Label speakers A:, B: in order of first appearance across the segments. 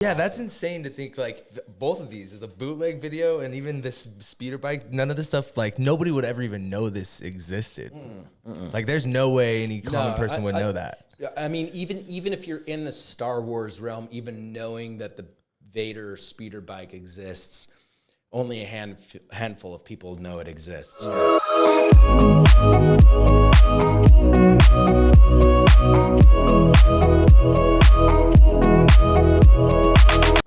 A: Yeah, that's insane to think, like, both of these, the bootleg video and even this speeder bike, none of this stuff, like, nobody would ever even know this existed. Like, there's no way any common person would know that.
B: I mean, even if you're in the Star Wars realm, even knowing that the Vader speeder bike exists, only a handful of people know it exists.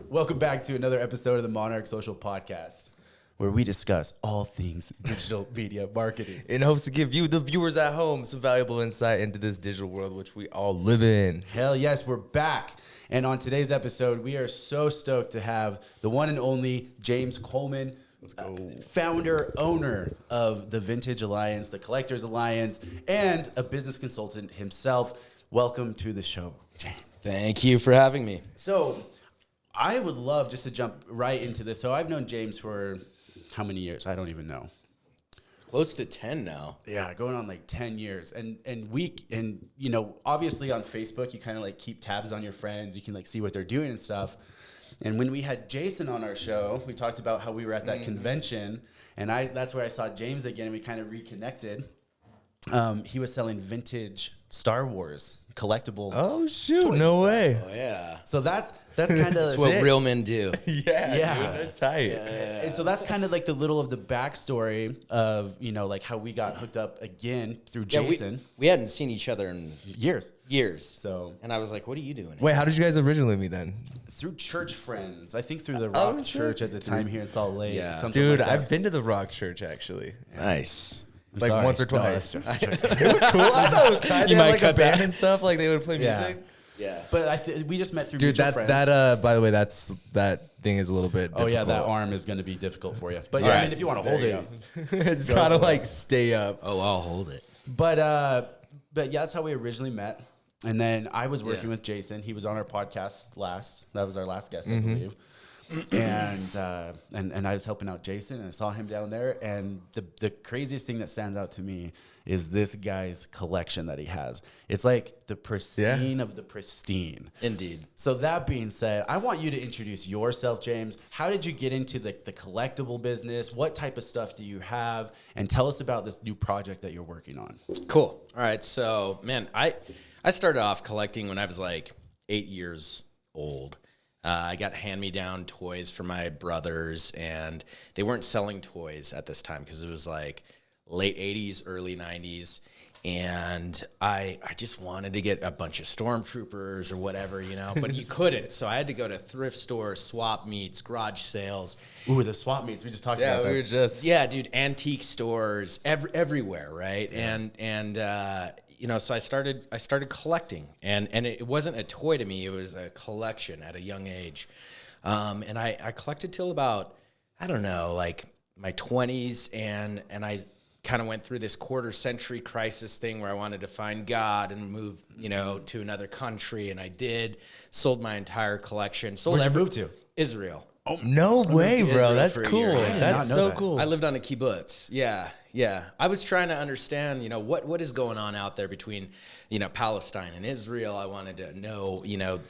C: Welcome back to another episode of the Monarch Social Podcast, where we discuss all things digital media marketing
A: In hopes to give you, the viewers at home, some valuable insight into this digital world which we all live in.
C: Hell yes, we're back. And on today's episode, we are so stoked to have the one and only James Coleman, founder, owner of the Vintage Alliance, the Collectors Alliance, and a business consultant himself. Welcome to the show, James.
B: Thank you for having me.
C: So I would love just to jump right into this. So I've known James for how many years? I don't even know.
B: Close to 10 now.
C: Yeah, going on like 10 years. And you know, obviously on Facebook, you kind of like keep tabs on your friends. You can like see what they're doing and stuff. And when we had Jason on our show, we talked about how we were at that convention, and that's where I saw James again, and we kind of reconnected. He was selling vintage Star Wars collectible.
A: Oh, shoot.
C: toys.
A: No way.
B: Oh, yeah.
C: So that's kind of
B: That's what real men do.
A: Yeah. Dude, that's tight.
C: And so that's kind of like the little of the backstory of, you know, like how we got hooked up again through Jason.
B: We hadn't seen each other in
C: Years.
B: So, and I was like, what are you doing?
A: Wait, how did you guys originally meet then?
C: Through church friends. I think through the Rock Church at the time here in Salt Lake.
B: Yeah.
C: something
A: Dude,
C: like that.
A: I've been to the Rock Church, actually.
B: Nice.
A: Like
C: sorry.
A: once or
C: No,
A: twice.
C: that's-
A: It was cool. I thought it was tight. They
B: You
A: had
B: might
A: like a
B: cut
A: band
B: that.
A: and stuff. Like they would play
C: Yeah.
A: music.
B: Yeah.
C: But we just met through
A: Dude,
C: mutual
A: that
C: friends.
A: by the way, that thing is a little bit difficult.
C: Oh yeah, that arm is going to be difficult for you. But yeah,
B: All
C: I
B: right.
C: mean, if you want to hold it,
A: It's gotta like stay up.
B: Oh, I'll hold it.
C: But yeah, that's how we originally met. And then I was working
B: Yeah.
C: with Jason. He was on our podcast last. That was our last guest, I believe. And I was helping out Jason, and I saw him down there. And the craziest thing that stands out to me is this guy's collection that he has. It's like the pristine of the pristine.
B: Indeed.
C: So that being said, I want you to introduce yourself, James. How did you get into the collectible business? What type of stuff do you have? And tell us about this new project that you're working on.
B: Cool. All right. So, man, I started off collecting when I was like 8 years old. I got hand-me-down toys for my brothers, and they weren't selling toys at this time because it was like late 80s, early 90s. And I just wanted to get a bunch of stormtroopers or whatever, you know, but you couldn't. So I had to go to thrift stores, swap meets, garage sales.
C: Ooh, the swap meets. We just talked about that.
A: we were just
B: Yeah, dude, antique stores everywhere, right? Yeah. And you know, so I started collecting, and it wasn't a toy to me; it was a collection at a young age. And I collected till about, I don't know, like my 20s, and I kind of went through this quarter-century crisis thing where I wanted to find God and move, you know, to another country, and I did. Sold my entire collection.
C: Where'd you move to?
B: Israel.
A: Oh, no way,
B: to
A: bro.
B: Israel
A: That's
B: for a
A: cool.
B: year. I did
A: That's
C: not know
A: so
C: that.
A: cool.
B: I lived on a kibbutz. Yeah. I was trying to understand, you know, what is going on out there between, you know, Palestine and Israel. I wanted to know, you know,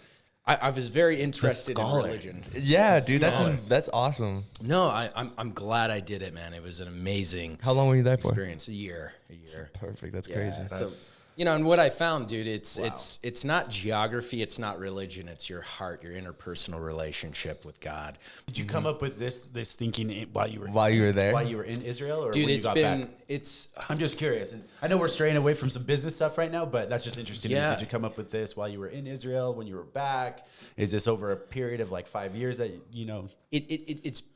B: I was very interested in religion.
A: Yeah, dude, that's awesome.
B: No, I'm glad I did it, man. It was an amazing
A: How long were you there for?
B: experience. A year.
A: Perfect. That's
B: Yeah,
A: crazy.
B: so, you know, and what I found, dude, it's not geography, it's not religion, it's your heart, your interpersonal relationship with God.
C: Did you come up with this thinking while you were
A: there?
C: While you were in Israel, or
B: Dude,
C: when you
B: it's
C: got
B: been
C: back?
B: it's
C: I'm just curious, and I know we're straying away from some business stuff right now, but that's just interesting to me.
B: Yeah.
C: Did you come up with this while you were in Israel, when you were back? Is this over a period of like 5 years that you know?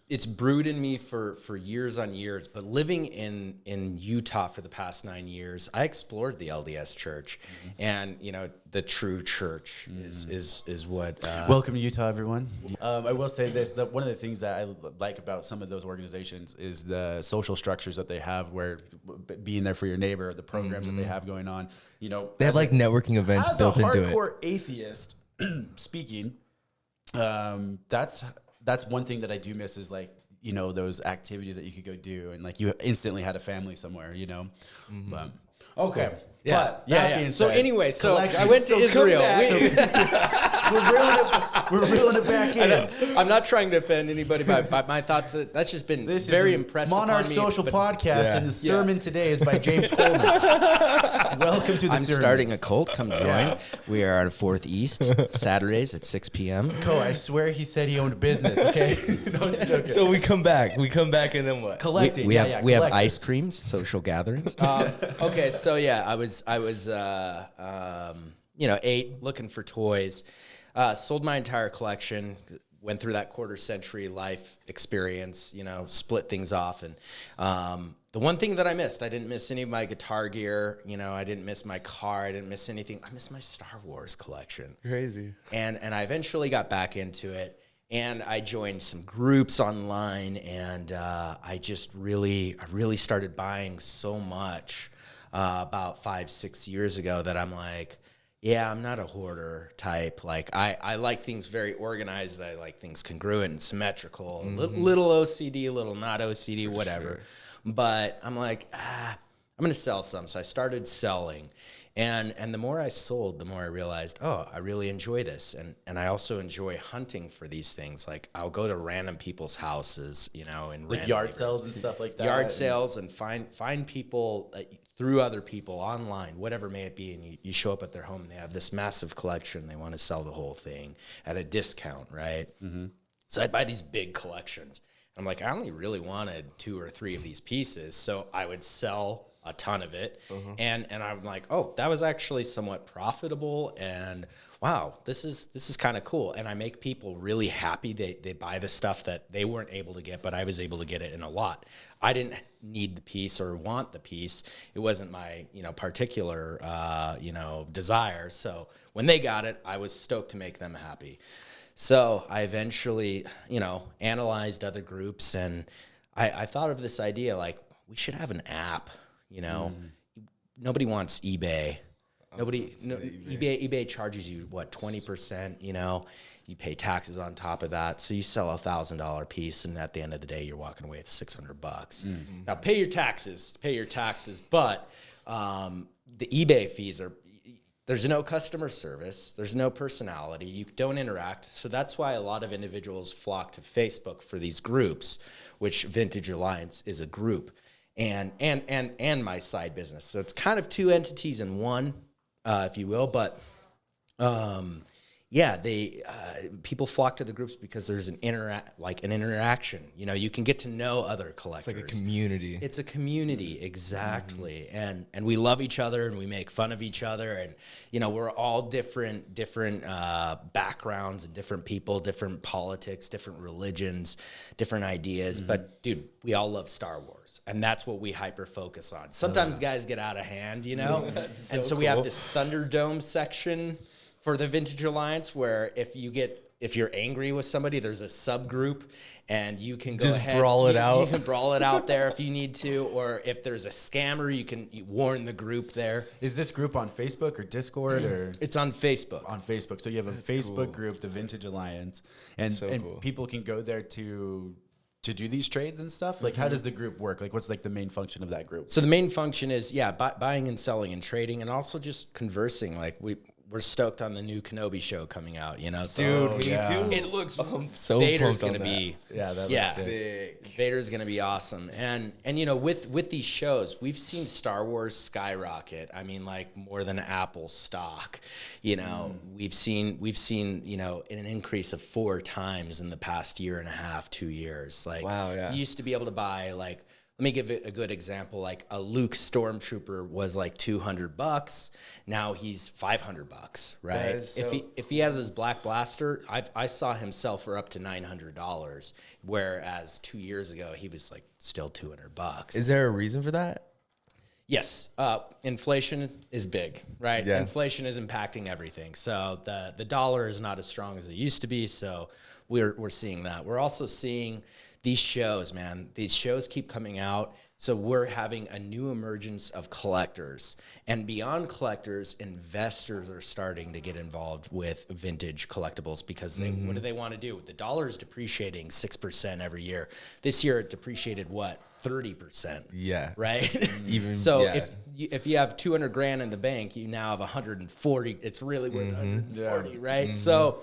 B: It's brewed in me for years on years, but living in Utah for the past 9 years, I explored the LDS church, and you know, the true church is what.
C: Welcome to Utah, everyone. I will say this: that one of the things that I like about some of those organizations is the social structures that they have, where being there for your neighbor, the programs that they have going on. You know,
A: They have like networking events
C: as
A: built
C: a
A: into it.
C: hardcore atheist speaking, that's one thing that I do miss is like, you know, those activities that you could go do, and like you instantly had a family somewhere, you know. But, okay.
B: Yeah.
C: But that being
B: So
C: said,
B: anyway, so
C: collection.
B: I went to
C: So come
B: Israel.
C: back. We're reeling it back in.
B: I'm not trying to offend anybody by my thoughts. That's just been very impressive.
C: Monarch
B: upon me,
C: Social Podcast, and the
B: Yeah.
C: sermon today is by James Coleman. Welcome to the
B: I'm
C: sermon.
B: starting a cult. Come join. We are on 4th East, Saturdays at 6 p.m.
C: I swear he said he owned a business, okay? No, I'm joking.
A: So we come back. And then what?
C: Collecting.
B: We have
C: collectors.
B: ice creams, social gatherings. Okay, so yeah, I was 8, looking for toys. Sold my entire collection. Went through that quarter century life experience. Split things off, and the one thing that I didn't miss any of my guitar gear. I didn't miss my car. I didn't miss anything. I missed my Star Wars collection.
A: Crazy.
B: And I eventually got back into it. And I joined some groups online, and I really started buying so much about 5-6 years ago that I'm like, yeah, I'm not a hoarder type. Like I like things very organized. I like things congruent and symmetrical. Little OCD, little not OCD, whatever. Sure. But I'm like, I'm gonna sell some. So I started selling. And the more I sold, the more I realized, I really enjoy this. And I also enjoy hunting for these things. Like I'll go to random people's houses, and
C: like yard sales and stuff like that.
B: Yard sales and find people through other people online, whatever may it be. And you show up at their home and they have this massive collection. They want to sell the whole thing at a discount, right? Mm-hmm. So I'd buy these big collections. I'm like, I only really wanted 2 or 3 of these pieces. So I would sell a ton of it. And I'm like, that was actually somewhat profitable, and wow, this is kind of cool. And I make people really happy. They buy the stuff that they weren't able to get, but I was able to get it in a lot. I didn't need the piece or want the piece. It wasn't my, particular, desire. So when they got it, I was stoked to make them happy. So I eventually, analyzed other groups, and I thought of this idea, like, we should have an app. Nobody wants eBay. eBay charges you 20%. You pay taxes on top of that. So you sell a $1,000 piece, and at the end of the day, you're walking away with $600. Now pay your taxes. But the eBay fees there's no customer service. There's no personality. You don't interact. So that's why a lot of individuals flock to Facebook for these groups, which Vintage Alliance is a group. And my side business. So it's kind of 2 entities in one, if you will. But people flock to the groups because there's an interaction. You can get to know other collectors.
A: It's like a community.
B: It's a community, exactly. And we love each other, and we make fun of each other, and we're all different backgrounds and different people, different politics, different religions, different ideas. But dude, we all love Star Wars, and that's what we hyper focus on. Sometimes guys get out of hand, and so we have this Thunderdome section for the Vintage Alliance, where if you're angry with somebody, there's a subgroup, and you can go
A: just
B: ahead,
A: brawl it out.
B: You can brawl it out there if you need to, or if there's a scammer, you warn the group there.
C: Is this group on Facebook or Discord or?
B: It's on Facebook.
C: On Facebook, so you have a Facebook group, the Vintage Alliance, and cool. People can go there to do these trades and stuff. Like, how does the group work? Like, what's like the main function of that group?
B: So the main function is buying and selling and trading, and also just conversing. Like we're stoked on the new Kenobi show coming out, So,
A: dude, me too.
B: It looks
A: so
B: Vader's
A: gonna
B: be
A: sick.
B: Vader's gonna be awesome, and with these shows, we've seen Star Wars skyrocket. I mean, like more than Apple stock. We've seen an increase of 4 times in the past year and a half, 2 years. Like,
A: wow, yeah.
B: You used to be able to buy like. Let me give it a good example. Like a Luke Stormtrooper was like $200. Now he's $500, right? If he has his Black Blaster, I saw him sell for up to $900, whereas 2 years ago he was like still $200.
A: Is there a reason for that?
B: Yes, inflation is big, right?
A: Yeah.
B: Inflation is impacting everything. So the dollar is not as strong as it used to be. So we're seeing that. We're also seeing these shows, man. These shows keep coming out. So we're having a new emergence of collectors. And beyond collectors, investors are starting to get involved with vintage collectibles because what do they want to do? The dollar is depreciating 6% every year. This year it depreciated what? 30%.
A: Yeah.
B: Right?
A: Even
B: so
A: yeah.
B: if you have 200 grand in the bank, you now have 140. It's really worth 140, right? So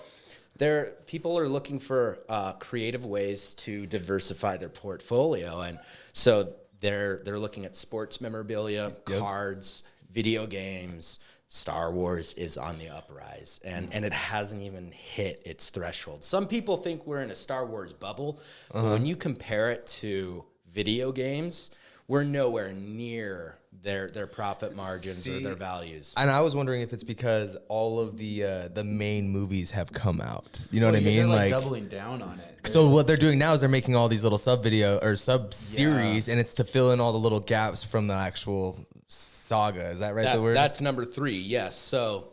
B: people are looking for creative ways to diversify their portfolio, and so they're looking at sports memorabilia, cards, video games. Star Wars is on the uprise, and it hasn't even hit its threshold. Some people think we're in a Star Wars bubble, but when you compare it to video games, we're nowhere near their profit margins or their values.
A: And I was wondering if it's because all of the main movies have come out. You know what I mean?
C: They're like doubling down on it.
A: So what they're doing now is they're making all these little sub-series, and it's to fill in all the little gaps from the actual saga. Is that right?
B: That's number 3. Yes. So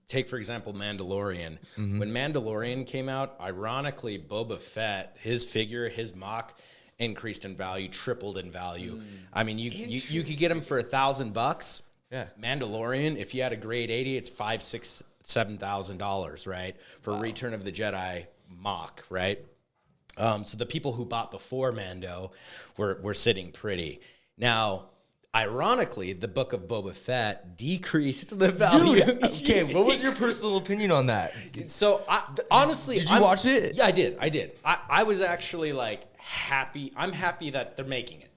B: take, for example, Mandalorian. When Mandalorian came out, ironically, Boba Fett, his figure, his mock, increased in value, tripled in value. I mean, you could get him for $1,000.
A: Yeah.
B: Mandalorian, if you had a grade 80, it's $5,000, $6,000, $7,000, right? For Return of the Jedi mock, right? So the people who bought before Mando were sitting pretty. Now, ironically, the Book of Boba Fett decreased the value.
A: Dude, okay, what was your personal opinion on that?
B: So, honestly...
A: Did you watch it?
B: Yeah, I did. I was actually, like, happy. I'm happy that they're making it.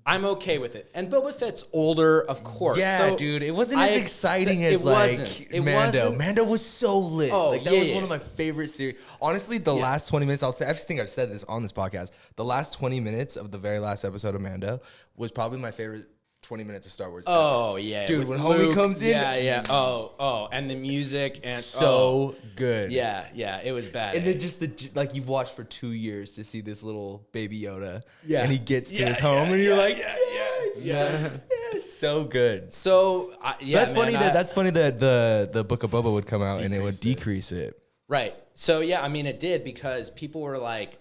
B: I'm okay with it. And Boba Fett's older, of course.
A: Yeah,
B: so
A: dude. It wasn't as exciting as, Mando. Mando was so lit.
B: Oh,
A: that was one of my favorite series. Honestly, the last 20 minutes, I think I've said this on this podcast, the last 20 minutes of the very last episode of Mando was probably my favorite 20 minutes of Star Wars.
B: Oh, yeah.
A: Dude, when Homie comes in.
B: Yeah. Oh, and the music. And
A: so good.
B: Yeah, it was bad.
A: And then just you've watched for 2 years to see this little baby Yoda.
B: Yeah.
A: And he gets to his home and you're like, yeah, so good.
B: So,
A: that's funny that the Book of Boba would come out and it would decrease it.
B: Right. So, yeah, I mean, it did because people were like,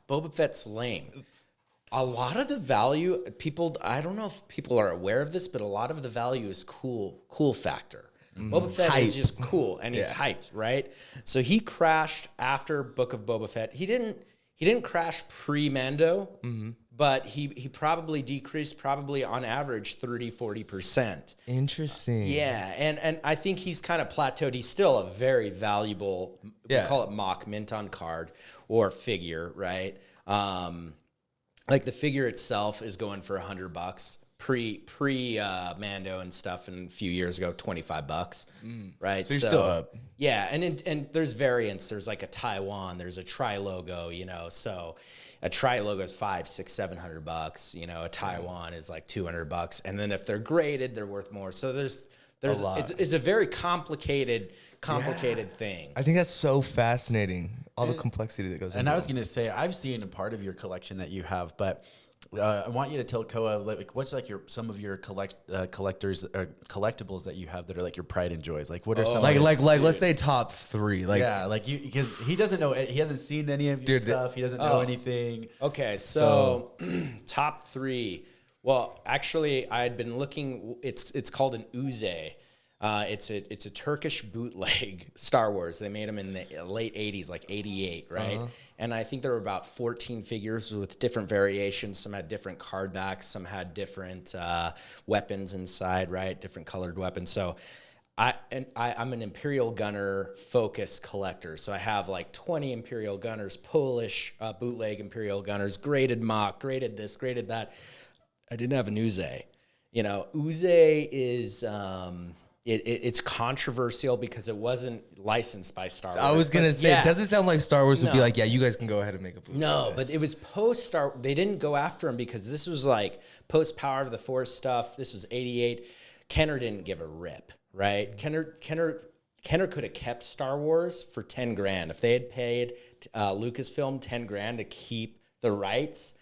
B: Boba Fett's lame. A lot of the value, I don't know if people are aware of this, but a lot of the value is cool factor. Boba Fett is just cool, and he's hyped, right? So he crashed after Book of Boba Fett. He didn't crash pre-Mando, but he probably decreased on average 30-40%.
A: Interesting.
B: Yeah, and I think he's kind of plateaued. He's still a very valuable, we call it mock, mint on card, or figure, right? Like the figure itself is going for $100 pre Mando and stuff, and a few years ago, $25, right?
A: So you're still up.
B: Yeah, and there's variants. There's like a Taiwan. There's a Tri logo. So a Tri logo is $500, $600, $700. A Taiwan is like $200, and then if they're graded, they're worth more. So there's a lot. It's a very complicated thing.
A: I think that's so fascinating. All the complexity that goes into it.
C: And I was going to say, I've seen a part of your collection that you have, but I want you to tell Koa, what's like some of your collectors or collectibles that you have that are like your pride and joys? Like what are some
A: like let's say top 3.
C: Because he doesn't know, he hasn't seen any of your stuff. He doesn't know anything.
B: Okay, so top 3. Well, actually, I had been looking. It's called an Uze. It's a Turkish bootleg Star Wars. They made them in the late 80s, like 88, right? And I think there were about 14 figures with different variations. Some had different card backs. Some had different weapons inside, right? Different colored weapons. So I'm an Imperial Gunner focused collector. So I have like 20 Imperial Gunners, Polish bootleg Imperial Gunners, graded mock, graded this, graded that. I didn't have an Uze. Uze is... It's controversial because it wasn't licensed by Star Wars.
A: I was going to say, does it sound like Star Wars would be like, yeah, you guys can go ahead and make a bootleg?
B: No, but it was post-Star. They didn't go after him because this was like post-Power of the Force stuff. This was 88. Kenner didn't give a rip, right? Kenner could have kept Star Wars for $10,000. If they had paid Lucasfilm $10,000 to keep the rights,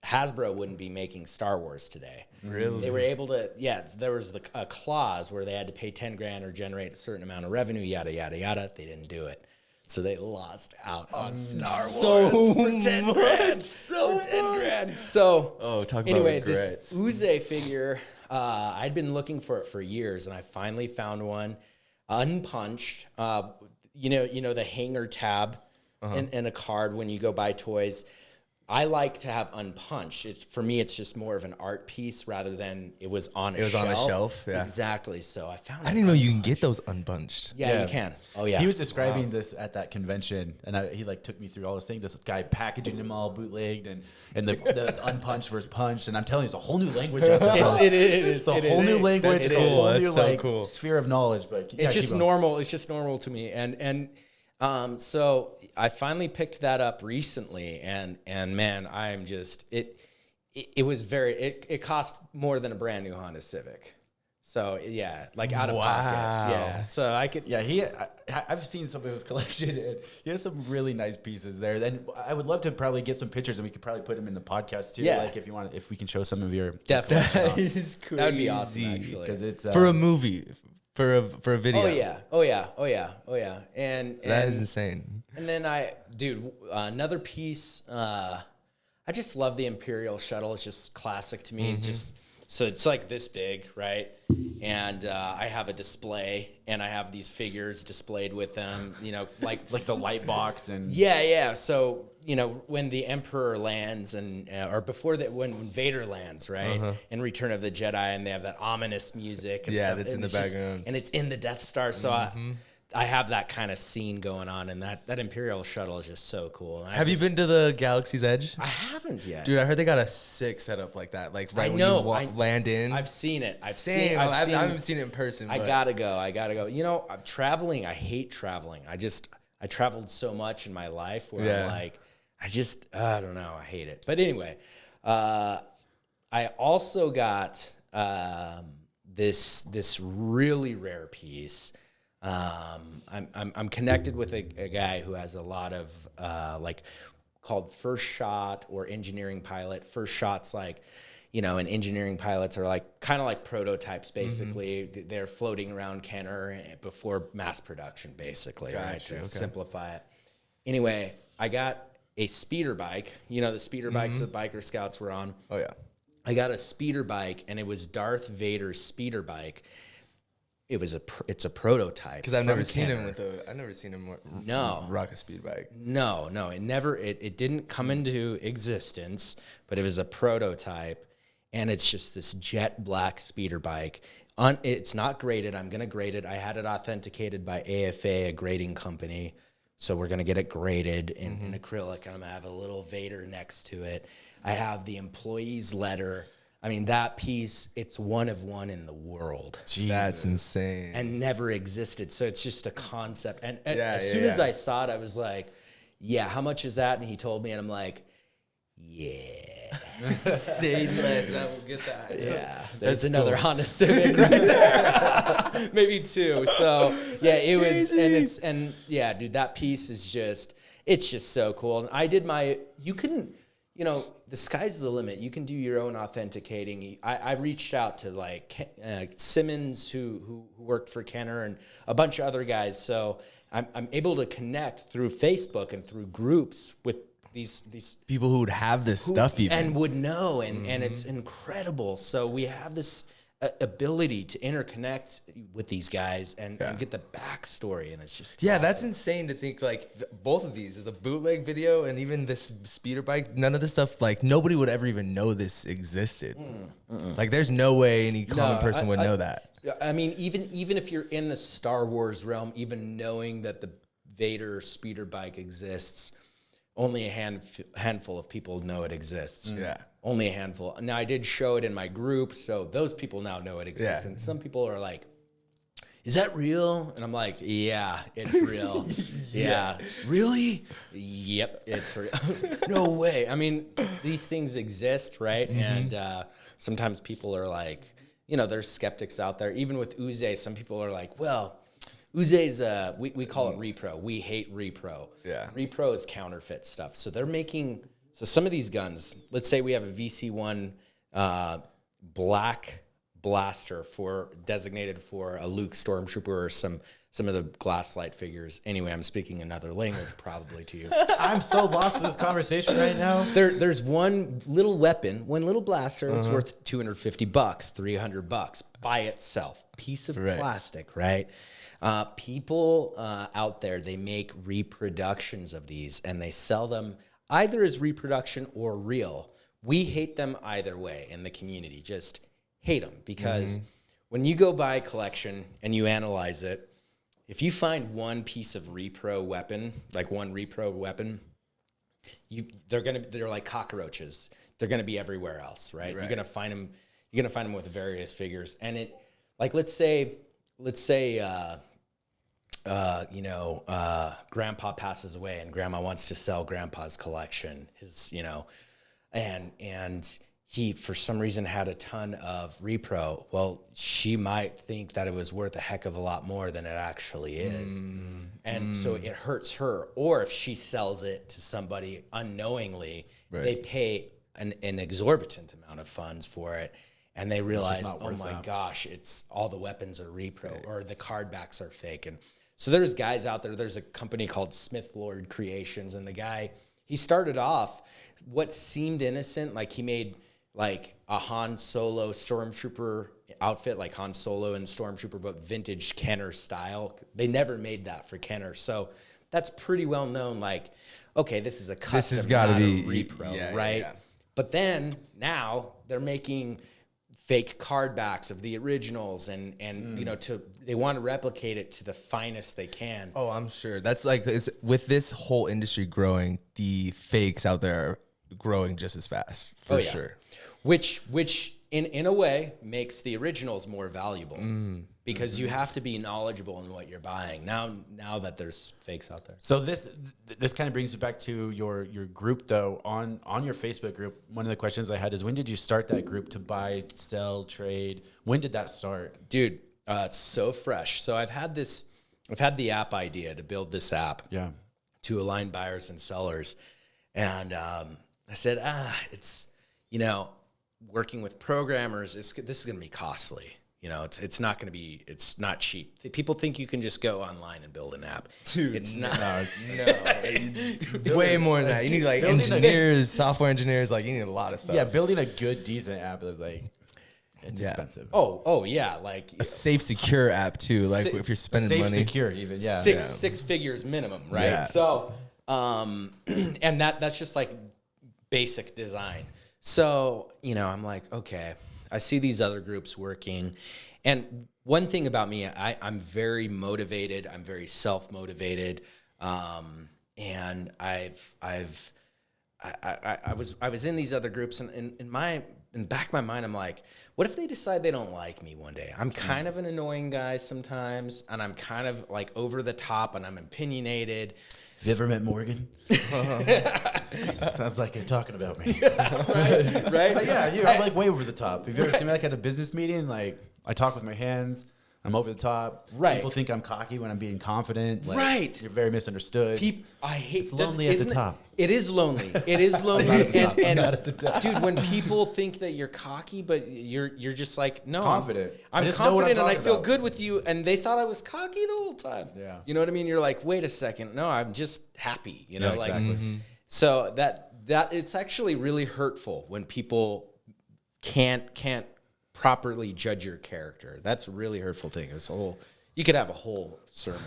B: Hasbro wouldn't be making Star Wars today.
A: Really?
B: They were able to, there was a clause where they had to pay $10,000 or generate a certain amount of revenue, yada, yada, yada. They didn't do it. So they lost out on Star Wars
A: so
B: for 10 grand.
A: So
B: for 10 grand. So
A: talk about
B: anyway,
A: regrets.
B: this Uze figure, I'd been looking for it for years, and I finally found one, unpunched. You know the hanger tab in a card when you go buy toys. I like to have unpunched. For me, it's just more of an art piece rather than it was on a shelf.
A: It was on a shelf, yeah.
B: Exactly. So I found
A: I didn't even know you can get those unbunched.
B: Yeah, you can. Oh, yeah.
C: He was describing this at that convention, and he like took me through all this thing. This guy packaging them all bootlegged, and the unpunched versus punched. And I'm telling you, it's a whole new language out there.
B: It is.
C: It's a whole new language. It's a whole new
A: cool.
C: sphere of knowledge. But yeah,
B: It's just normal. It's just normal to me. So I finally picked that up recently, and man, I'm just it was it cost more than a brand new Honda Civic. So yeah, like out of pocket. Yeah. So I could.
C: Yeah, I've seen some of his collection, and he has some really nice pieces there. Then I would love to probably get some pictures, and we could probably put them in the podcast too.
B: Yeah.
C: Like if we can show some of your
B: Definitely.
A: That is crazy.
B: That would be awesome, actually.
C: because it's
A: For a movie, for a video.
B: Oh yeah. And
A: That is insane.
B: And then another piece. I just love the Imperial shuttle. It's just classic to me. So it's like this big, right? And I have a display, and I have these figures displayed with them. You know, like
C: the light box and
B: yeah. So when the Emperor lands, or before that, when Vader lands, right, in Return of the Jedi, and they have that ominous music. And stuff,
A: that's in
B: and
A: the
B: it's
A: background,
B: and it's in the Death Star. So I have that kind of scene going on, and that Imperial shuttle is just so cool. And
A: Have you been to the Galaxy's Edge?
B: I haven't yet,
A: Dude, I heard they got a sick setup like that. Like right when you land in.
B: I've seen it. I
A: haven't seen it in person.
B: I gotta go. I'm traveling. I hate traveling. I traveled so much in my life where I'm like, I don't know. I hate it. But anyway, I also got this really rare piece. I'm connected with a guy who has a lot of called First Shot or Engineering Pilot. First Shot's like, and engineering pilots are like kind of like prototypes basically. They're floating around Kenner before mass production basically, right? To simplify it. Anyway, I got a speeder bike. The speeder bikes that biker scouts were on.
A: Oh yeah.
B: I got a speeder bike, and it was Darth Vader's speeder bike. It's a prototype.
A: Because I've never seen him rock a speed bike.
B: No, it didn't come into existence, but it was a prototype, and it's just this jet black speeder bike. It's not graded. I'm gonna grade it. I had it authenticated by AFA, a grading company, so we're gonna get it graded in acrylic, and I'm gonna have a little Vader next to it. I have the employee's letter. I mean, that piece, it's one of one in the world.
A: Jesus. That's insane.
B: And never existed. So it's just a concept. And as soon as I saw it, I was like, yeah, how much is that? And he told me, and I'm like, yeah.
A: Say less, I will get that.
B: Yeah. There's another Honda Civic right there. Maybe two. So, yeah,
A: That's
B: it
A: crazy.
B: was, and yeah, dude, that piece is it's just so cool. And I did you couldn't, the sky's the limit. You can do your own authenticating. I reached out to like Simmons, who worked for Kenner, and a bunch of other guys. So I'm able to connect through Facebook and through groups with these
A: people who would have this stuff even
B: and would know, and it's incredible. So we have this ability to interconnect with these guys and get the backstory, and it's just awesome.
A: That's insane to think like both of these, the bootleg video and even this speeder bike, none of this stuff, like nobody would ever even know this existed. Like there's no way any common person would know that.
B: I mean, even if you're in the Star Wars realm, even knowing that the Vader speeder bike exists, only a handful of people know it exists.
A: Yeah.
B: Only a handful. Now, I did show it in my group, so those people now know it exists.
A: Yeah.
B: And some people are like, is that real? And I'm like, yeah, it's real. Yeah. Really? Yep, it's real. No way. I mean, these things exist, right? And sometimes people are like, there's skeptics out there. Even with Uze, some people are like, well, Uze's, we call it repro. We hate repro.
A: Yeah.
B: Repro is counterfeit stuff. So they're making, some of these guns, let's say we have a VC1 black blaster designated for a Luke Stormtrooper or some some of the Glasslight figures. Anyway, I'm speaking another language probably to you.
C: I'm so lost in this conversation right now.
B: There's one little weapon, one little blaster. It's worth $250, $300 by itself. Piece of plastic, right? People out there, they make reproductions of these and they sell them either as reproduction or real. We hate them either way in the community. Just hate them because when you go buy a collection and you analyze it, if you find one piece of repro weapon, like one repro weapon, they're like cockroaches. They're gonna be everywhere else, right? You're gonna find them. You're gonna find them with various figures, and it, like, let's say, Grandpa passes away, and Grandma wants to sell Grandpa's collection. And he, for some reason, had a ton of repro. Well, she might think that it was worth a heck of a lot more than it actually is. And so it hurts her. Or if she sells it to somebody unknowingly, they pay an exorbitant amount of funds for it. And they realize, oh my gosh, it's all the weapons are repro or the card backs are fake. And so there's guys out there. There's a company called Smith Lord Creations. And the guy, he started off what seemed innocent. Like he made like a Han Solo Stormtrooper outfit, like Han Solo and Stormtrooper, but vintage Kenner style. They never made that for Kenner. So that's pretty well known. Like, okay, this is a custom,
A: this has got to be
B: repro, right? Yeah. But then now they're making fake card backs of the originals and they want to replicate it to the finest they can.
A: Oh, I'm sure. That's like, with this whole industry growing, the fakes out there are growing just as fast, for sure.
B: Which in a way makes the originals more valuable because you have to be knowledgeable in what you're buying now that there's fakes out there.
C: So this kind of brings me back to your group though. On your Facebook group, one of the questions I had is, when did you start that group to buy, sell, trade? When did that start?
B: Dude, so fresh. So I've had the app idea to build this app to align buyers and sellers. And I said, it's, working with programmers, this is going to be costly. It's not going to be, it's not cheap. People think you can just go online and build an app.
A: Dude,
B: it's not.
A: No. Way more than that. You need like engineers, software engineers, like you need a lot of stuff.
C: Yeah, building a good, decent app is like, it's expensive.
B: Oh yeah, like
A: a safe, secure app too. Like if you're spending
C: safe,
A: money,
C: secure even,
B: six figures minimum, right? Yeah. So, and that's just like basic design. So, I'm like, okay, I see these other groups working. And one thing about me, I'm very motivated. I'm very self-motivated. And I was in these other groups, and in the back of my mind, I'm like, what if they decide they don't like me one day? I'm kind of an annoying guy sometimes, and I'm kind of like over the top, and I'm opinionated.
C: Have you ever met Morgan? Sounds like you're talking about me.
B: Right?
C: But yeah, I'm like way over the top. Have you ever seen me like at a business meeting? Like I talk with my hands. I'm over the top.
B: Right.
C: People think I'm cocky when I'm being confident. Like,
B: right.
C: You're very misunderstood.
B: I hate.
C: It's lonely at the top.
B: It is lonely. It is lonely. and dude, when people think that you're cocky, but you're just like, no,
C: confident.
B: I'm confident and I feel good with you. And they thought I was cocky the whole time.
C: Yeah.
B: You know what I mean? You're like, wait a second. No, I'm just happy.
C: Exactly.
B: So that it's actually really hurtful when people can't properly judge your character. That's a really hurtful thing. You could have a whole sermon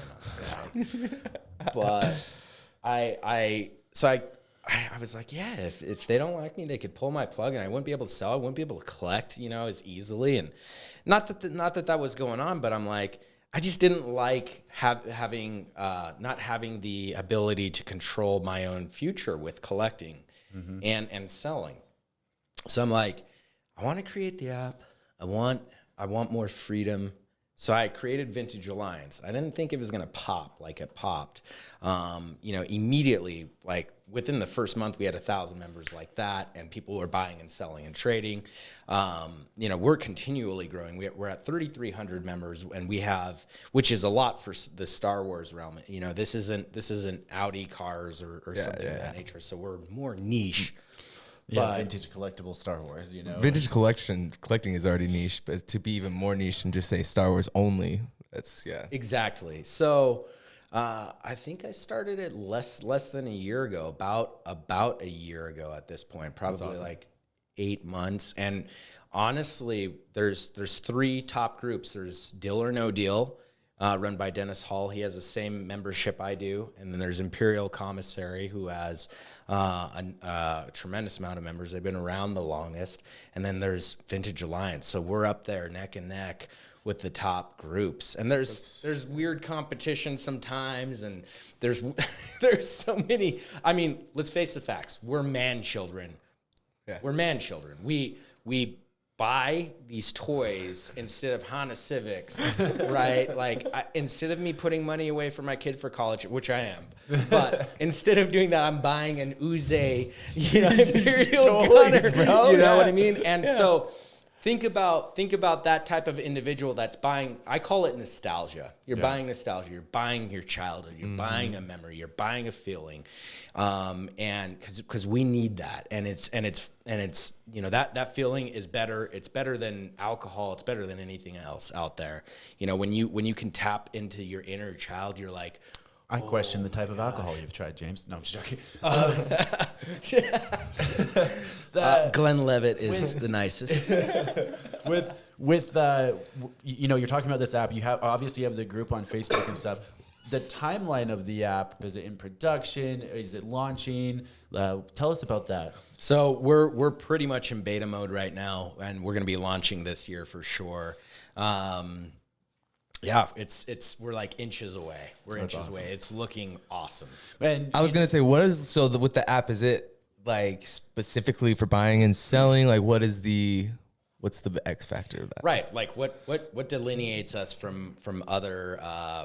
B: on that. But I was like, yeah, if they don't like me, they could pull my plug and I wouldn't be able to sell. I wouldn't be able to collect, as easily. And not that was going on, but I'm like, I just didn't like not having the ability to control my own future with collecting and selling. So I'm like, I want to create the app. I want more freedom. So I created Vintage Alliance. I didn't think it was going to pop like it popped. Immediately, like within the first month, we had 1,000 members like that, and people were buying and selling and trading. We're continually growing. We're at 3,300 members, and we have, which is a lot for the Star Wars realm. This isn't Audi cars or something of that nature. So we're more niche.
C: Yeah, vintage collectible Star Wars,
A: Vintage collecting is already niche, but to be even more niche and just say Star Wars only,
B: Exactly. So I think I started it less than a year ago, about a year ago at this point, probably
C: awesome.
B: like 8 months. And honestly, there's 3 top groups. There's Deal or No Deal, run by Dennis Hall. He has the same membership I do. And then there's Imperial Commissary, who has a tremendous amount of members. They've been around the longest. And then there's Vintage Alliance. So we're up there neck and neck with the top groups. And there's weird competition sometimes, and there's so many. I mean, let's face the facts. We're man children.
A: Yeah.
B: We're man children. We buy these toys instead of Honda Civics, right? Like, instead of me putting money away for my kid for college, which I am, but instead of doing that, I'm buying an Uze, Imperial Gunner,
A: bro.
B: you know what I mean? And so think about that type of individual that's buying. I call it nostalgia. You're buying nostalgia. You're buying your childhood. You're buying a memory. You're buying a feeling, and because we need that, and it's that feeling is better. It's better than alcohol. It's better than anything else out there. When you can tap into your inner child, you're like.
C: I question the type of alcohol you've tried, James. No, I'm just joking.
B: Glenlivet is the nicest.
C: You're talking about this app. You have the group on Facebook and stuff. The timeline of the app, is it in production? Is it launching? Tell us about that.
B: So we're pretty much in beta mode right now, and we're going to be launching this year for sure. Yeah, we're like inches away. We're
C: That's
B: inches
C: awesome.
B: away. It's looking awesome.
C: And
A: I was gonna say, with the app, is it like specifically for buying and selling? Like, what's the X factor of that?
B: Right, like what delineates us from other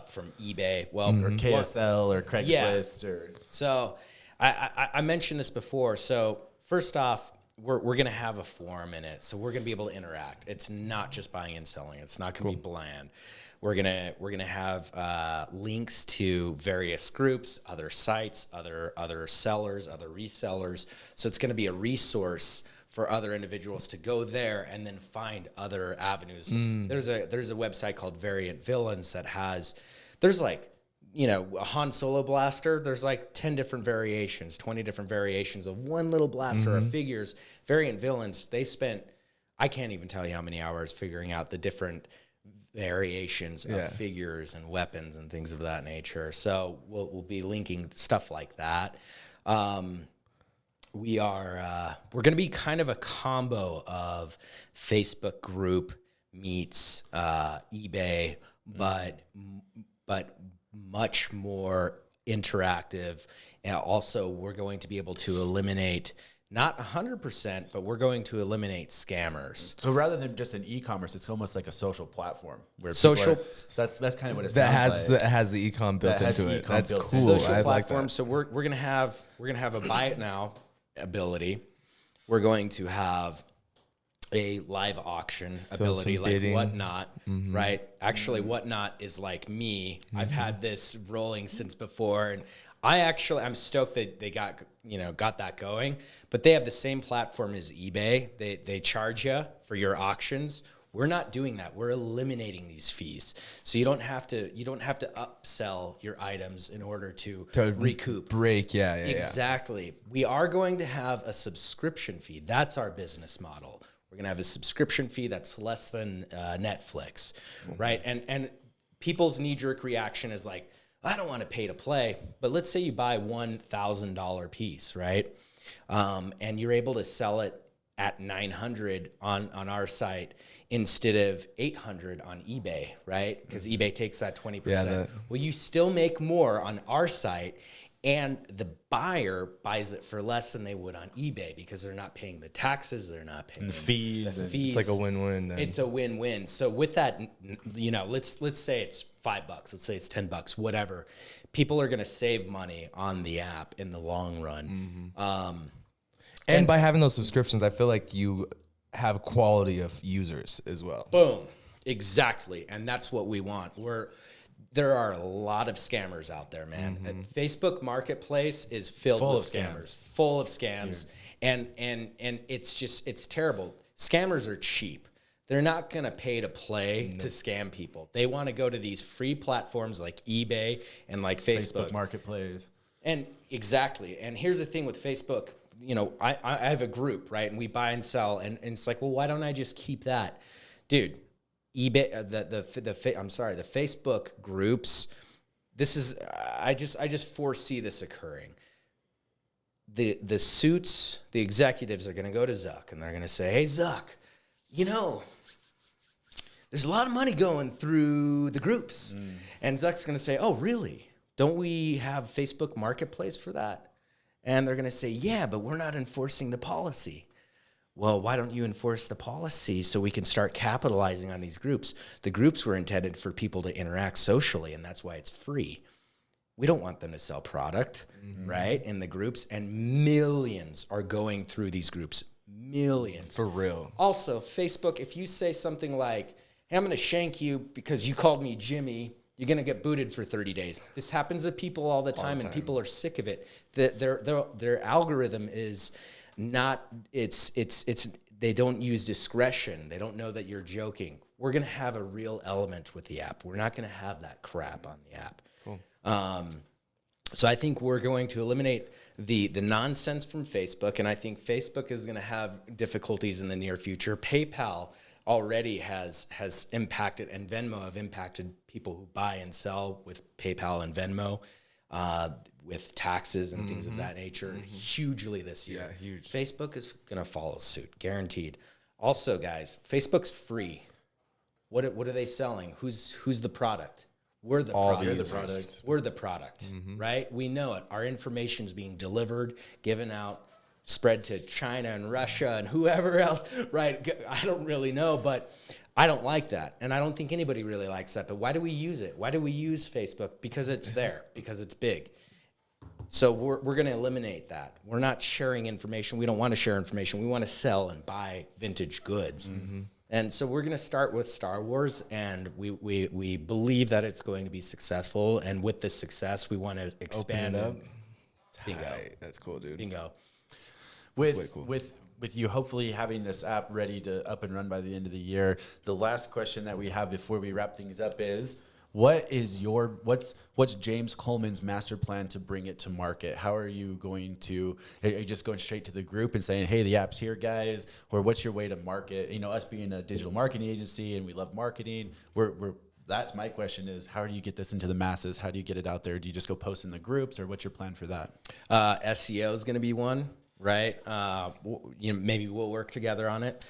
B: from eBay? Well,
C: or KSL or Craigslist or.
B: So I mentioned this before. So first off, we're gonna have a forum in it, so we're gonna be able to interact. It's not just buying and selling. It's not gonna be bland. We're gonna have links to various groups, other sites, other sellers, other resellers. So it's gonna be a resource for other individuals to go there and then find other avenues. There's a website called Variant Villains that there's like, a Han Solo blaster, there's like 10 different variations, 20 different variations of one little blaster of figures. Variant Villains, they spent, I can't even tell you how many hours figuring out the different variations of figures and weapons and things of that nature. So we'll be linking stuff like that. We're going to be kind of a combo of Facebook group meets eBay, but much more interactive. And also, we're going to be able to eliminate, not 100%, but we're going to eliminate scammers.
C: So rather than just an e-commerce, it's almost like a social platform where
B: so
C: that's kind of what it
A: That
C: sounds like.
A: that has the e-com built into it. That's cool.
B: Social
A: I
B: platform.
A: like that.
B: So we're gonna have a buy it now ability. We're going to have a live auction ability, like
A: bidding.
B: Whatnot, right? Actually, Whatnot is like me. I've had this rolling since before, and I'm stoked that they got that going. But they have the same platform as eBay. They charge you for your auctions. We're not doing that. We're eliminating these fees, so you don't have to upsell your items in order to recoup.
A: Break,
B: Exactly. We are going to have a subscription fee. That's our business model. We're going to have a subscription fee that's less than Netflix, right? And people's knee-jerk reaction is like, I don't want to pay to play. But let's say you buy $1,000 piece, right? And you're able to sell it at $900 on our site instead of $800 on eBay, right? Because eBay takes that 20%. Well, you still make more on our site, and the buyer buys it for less than they would on eBay because they're not paying the taxes, they're not paying
C: the fees.
A: It's like a win-win. Then.
B: It's a win-win. So with that, let's say it's $5, let's say it's $10, whatever. People are going to save money on the app in the long run.
A: And by having those subscriptions, I feel like you have quality of users as well.
B: Boom. Exactly. And that's what we want. There are a lot of scammers out there, man. Facebook Marketplace is filled with scammers, full of scams. And it's terrible. Scammers are cheap. They're not going to pay to play to scam people. They want to go to these free platforms like eBay and like Facebook
C: Marketplace.
B: And exactly. And here's the thing with Facebook. You know, I have a group, right? And we buy and sell. And it's like, well, why don't I just keep that? Dude, eBay, the Facebook groups, this is, I just foresee this occurring. The suits, the executives are going to go to Zuck and they're going to say, hey, Zuck, you know, there's a lot of money going through the groups. And Zuck's going to say, oh, really? Don't we have Facebook Marketplace for that? And they're going to say, yeah, but we're not enforcing the policy. Well, why don't you enforce the policy so we can start capitalizing on these groups? The groups were intended for people to interact socially, and that's why it's free. We don't want them to sell product, right, in the groups. And millions are going through these groups. Millions.
A: For real.
B: Also, Facebook, if you say something like, hey, I'm going to shank you because you called me Jimmy, you're going to get booted for 30 days. This happens to people all the time, and people are sick of it. Their algorithm is not, they don't use discretion. They don't know that you're joking. We're going to have a real element with the app. We're not going to have that crap on the app.
A: Cool.
B: So I think we're going to eliminate the nonsense from Facebook, and I think Facebook is going to have difficulties in the near future. PayPal already has impacted, and Venmo have impacted people who buy and sell with PayPal and Venmo, with taxes and things of that nature, hugely this year.
A: Yeah, huge.
B: Facebook is going to follow suit, guaranteed. Also, guys, Facebook's free. What are they selling? Who's the product? We're the product. We're the product, right? We know it. Our information's being delivered, given out, spread to China and Russia and whoever else, right? I don't really know, but I don't like that. And I don't think anybody really likes that. But why do we use it? Why do we use Facebook? Because it's there, because it's big. So we're going to eliminate that. We're not sharing information. We don't want to share information. We want to sell and buy vintage goods. And so we're going to start with Star Wars, and we believe that it's going to be successful. And with this success, we want to expand.
A: Open it up.
B: Bingo.
A: Tight. That's cool, dude.
B: Bingo.
C: With you hopefully having this app ready to up and run by the end of the year, the last question that we have before we wrap things up is, what's James Coleman's master plan to bring it to market? How are you going to, are you just going straight to the group and saying, hey, the app's here, guys? Or what's your way to market? You know, us being a digital marketing agency and we love marketing, that's my question is, how do you get this into the masses? How do you get it out there? Do you just go post in the groups, or what's your plan for that?
B: SEO is going to be one, right? Maybe we'll work together on it.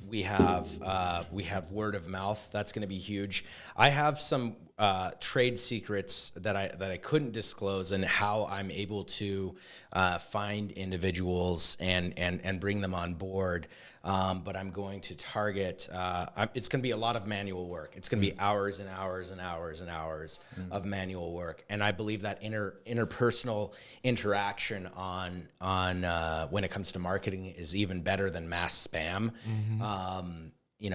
B: We have word of mouth. That's going to be huge. I have some trade secrets that I couldn't disclose, and how I'm able to find individuals and bring them on board. But I'm going to target. It's going to be a lot of manual work. It's going to be hours and hours and hours and hours of manual work. And I believe that interpersonal interaction on when it comes to marketing is even better than mass spam.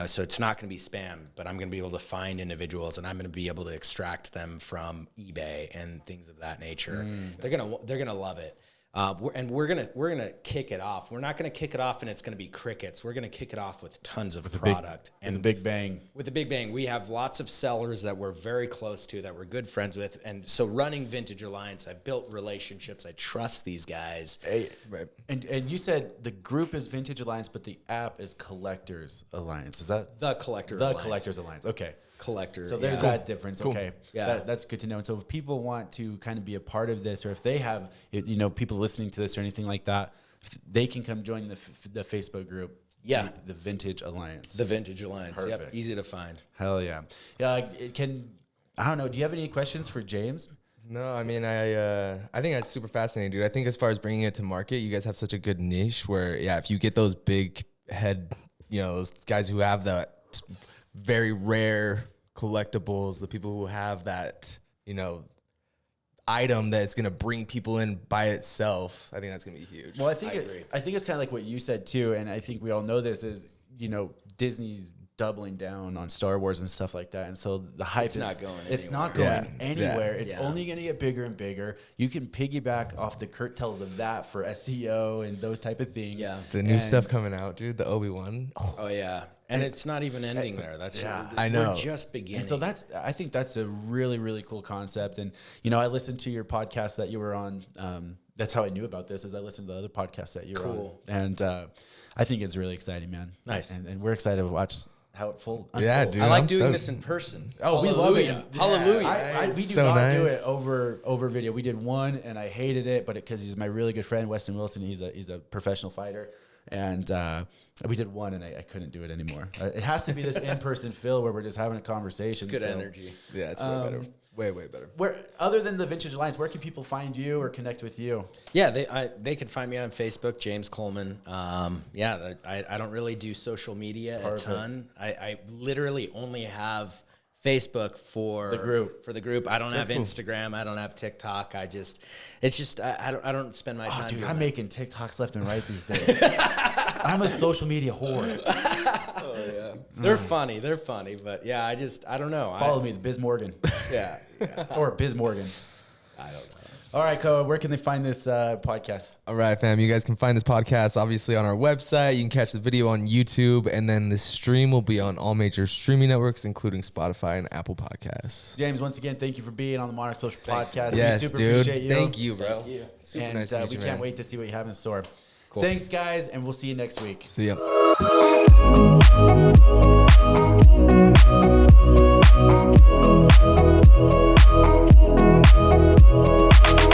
B: So it's not going to be spam, but I'm going to be able to find individuals, and I'm going to be able to extract them from eBay and things of that nature. They're gonna love it. We're gonna kick it off. We're not gonna kick it off and it's gonna be crickets. We're gonna kick it off with tons of product
C: and the big bang.
B: With the big bang, we have lots of sellers that we're very close to, that we're good friends with, and so running Vintage Alliance, I've built relationships. I trust these guys.
C: Hey, right. And you said the group is Vintage Alliance, but the app is Collectors Alliance. Is that
B: the Collectors?
C: The Collectors Alliance. Okay.
B: Collector.
C: So there's that difference.
A: Cool.
C: Okay.
B: Yeah.
C: That's good to know. And so if people want to kind of be a part of this, or if they have, people listening to this or anything like that, they can come join the Facebook group.
B: Yeah.
C: The Vintage Alliance.
B: The Vintage Alliance.
C: Perfect.
B: Yep. Easy to find.
C: Hell yeah. Yeah. I don't know. Do you have any questions for James?
A: No, I mean, I think that's super fascinating, dude. I think as far as bringing it to market, you guys have such a good niche where, if you get those big head, those guys who have that very rare collectibles, the people who have that, item that's going to bring people in by itself, I think that's going to be huge.
C: Well, I think it's kind of like what you said too, and I think we all know this is, Disney's doubling down on Star Wars and stuff like that, and so the hype is
B: not going
C: it's
B: anywhere.
C: not going anywhere.
A: Yeah.
C: It's only going to get bigger and bigger. You can piggyback off the curtails of that for SEO and those type of things.
B: Yeah.
A: The new stuff coming out, dude, the Obi-Wan.
B: Oh yeah. And it's not even ending there. That's
A: I know.
B: We're just beginning.
C: And so I think that's a really, really cool concept. And, you know, I listened to your podcast that you were on. That's how I knew about this, is I listened to the other podcast that you were on. And I think it's really exciting, man.
B: Nice.
C: And we're excited to watch how it unfolds.
A: Yeah, dude.
B: I like
A: I'm
B: doing this in person.
C: Oh, we love it.
B: Hallelujah.
C: We do
A: So
C: not do
A: nice.
C: it over video. We did one, and I hated it, but because he's my really good friend, Weston Wilson. He's a professional fighter, and we did one, and I couldn't do it anymore. It has to be this in-person feel where we're just having a conversation.
B: Good energy.
A: Yeah, it's way better. Way better.
C: Where, other than the Vintage Alliance, where can people find you or connect with you?
B: Yeah, they can find me on Facebook, James Coleman. I don't really do social media a ton. I literally only have Facebook for the group. I don't have Instagram. I don't have TikTok. I don't spend my time.
C: Dude,
B: doing
C: I'm
B: that.
C: making TikToks left and right these days. I'm a social media whore.
B: They're funny, but yeah, I don't know.
C: Follow me, the Biz Morgan.
B: Yeah.
C: Or Biz Morgan.
B: I don't know.
C: All right, Koa, where can they find this podcast?
A: All right, fam. You guys can find this podcast obviously on our website. You can catch the video on YouTube, and then the stream will be on all major streaming networks, including Spotify and Apple Podcasts.
C: James, once again, thank you for being on the Monarch Social Podcast.
A: Yes,
C: we super
A: dude.
C: appreciate you.
A: Thank you, bro.
B: Thank you.
A: Super
C: And
A: nice to meet
C: we
A: you,
C: can't
A: man.
C: wait to see what you have in store.
B: Cool.
C: Thanks, guys, and we'll see you next week.
A: See ya.